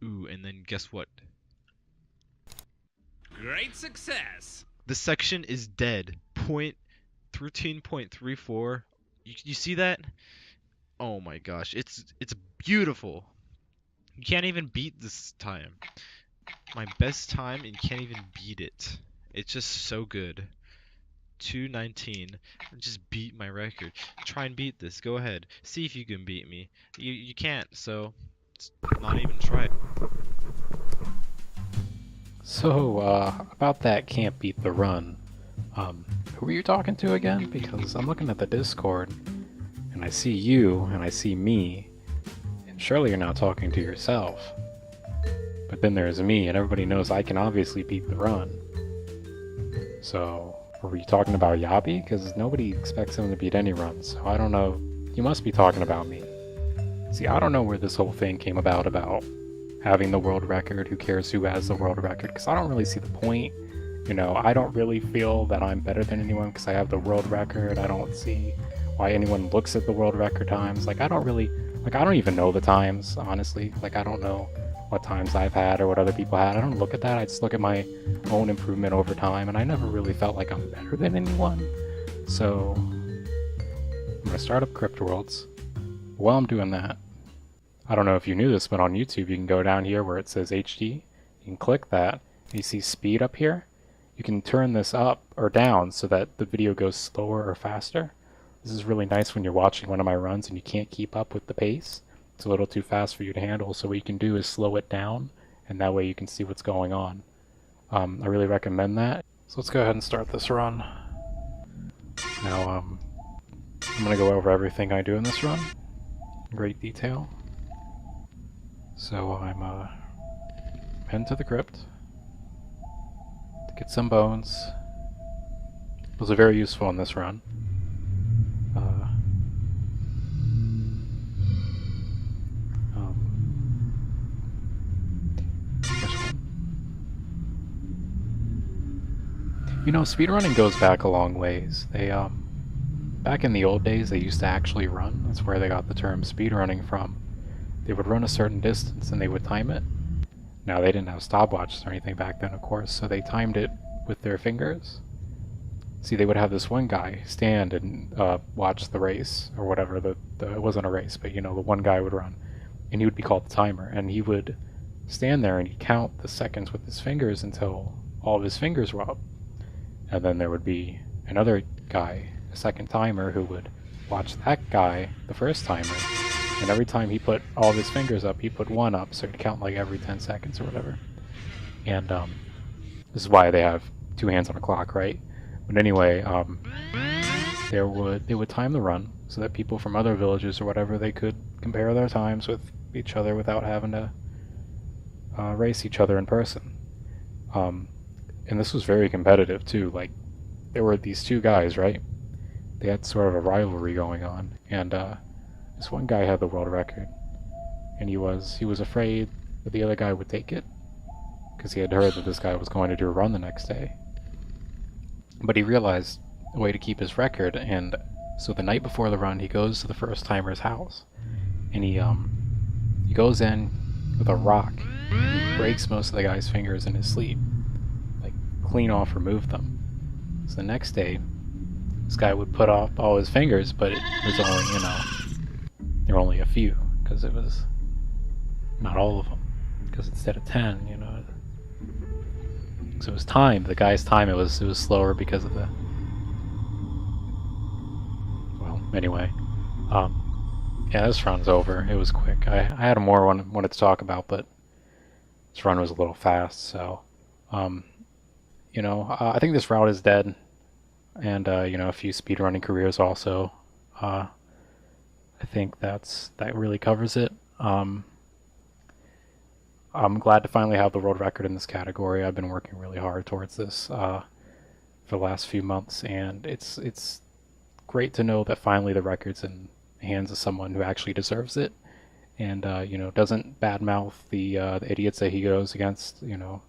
Ooh, and then guess what? Great success! The section is dead. 13.34. You see that? Oh my gosh, it's beautiful. You can't even beat this time. My best time and you can't even beat it. It's just so good. 2:19. Just beat my record. Try and beat this. Go ahead. See if you can beat me. You can't, so not even try it. So, about that can't beat the run. Who are you talking to again? Because I'm looking at the Discord, and I see you, and I see me, and surely you're not talking to yourself. But then there's me, and everybody knows I can obviously beat the run. So, were you talking about Yabi? Because nobody expects him to beat any runs, so I don't know. You must be talking about me. See, I don't know where this whole thing came about having the world record, who cares who has the world record, because I don't really see the point. You know, I don't really feel that I'm better than anyone because I have the world record. I don't see why anyone looks at the world record times. Like, I don't even know the times, honestly. Like, I don't know what times I've had or what other people had. I don't look at that. I just look at my own improvement over time, and I never really felt like I'm better than anyone. So, I'm gonna start up Crypt Worlds. While I'm doing that, I don't know if you knew this, but on YouTube you can go down here where it says HD. You can click that. You see speed up here. You can turn this up or down so that the video goes slower or faster. This is really nice when you're watching one of my runs and you can't keep up with the pace. It's a little too fast for you to handle, so what you can do is slow it down, and that way you can see what's going on. I really recommend that. So let's go ahead and start this run. Now, I'm going to go over everything I do in this run in great detail. So I'm heading to the crypt to get some bones. Those are very useful in this run. You know, speedrunning goes back a long ways. Back in the old days, they used to actually run. That's where they got the term speedrunning from. They would run a certain distance and they would time it. Now, they didn't have stopwatches or anything back then, of course, so they timed it with their fingers. See, they would have this one guy stand and watch the race, or whatever. It wasn't a race, but you know, the one guy would run, and he would be called the timer, and he would stand there and he'd count the seconds with his fingers until all of his fingers were up. And then there would be another guy, a second timer, who would watch that guy, the first timer, and every time he put all of his fingers up, he put one up, so he'd count like every 10 seconds or whatever. And this is why they have two hands on a clock, right? But anyway, they would time the run so that people from other villages or whatever, they could compare their times with each other without having to race each other in person. And this was very competitive too. Like, there were these two guys, right? They had sort of a rivalry going on, and this one guy had the world record, and he was afraid that the other guy would take it because he had heard that this guy was going to do a run the next day. But he realized a way to keep his record, and so the night before the run, he goes to the first timer's house, and he goes in with a rock. He breaks most of the guy's fingers in his sleep. Clean off, remove them. So the next day, this guy would put off all his fingers, but it was only, you know, there were only a few, because it was not all of them. Because instead of 10, you know, so it was time. The guy's time, it was slower because of the. Well, anyway, yeah, this run's over. It was quick. I had more wanted to talk about, but this run was a little fast, so. You know, I think this route is dead, and you know, a few speedrunning careers also. I think that really covers it. I'm glad to finally have the world record in this category. I've been working really hard towards this for the last few months, and it's great to know that finally the record's in the hands of someone who actually deserves it, and you know, doesn't badmouth the idiots that he goes against. You know.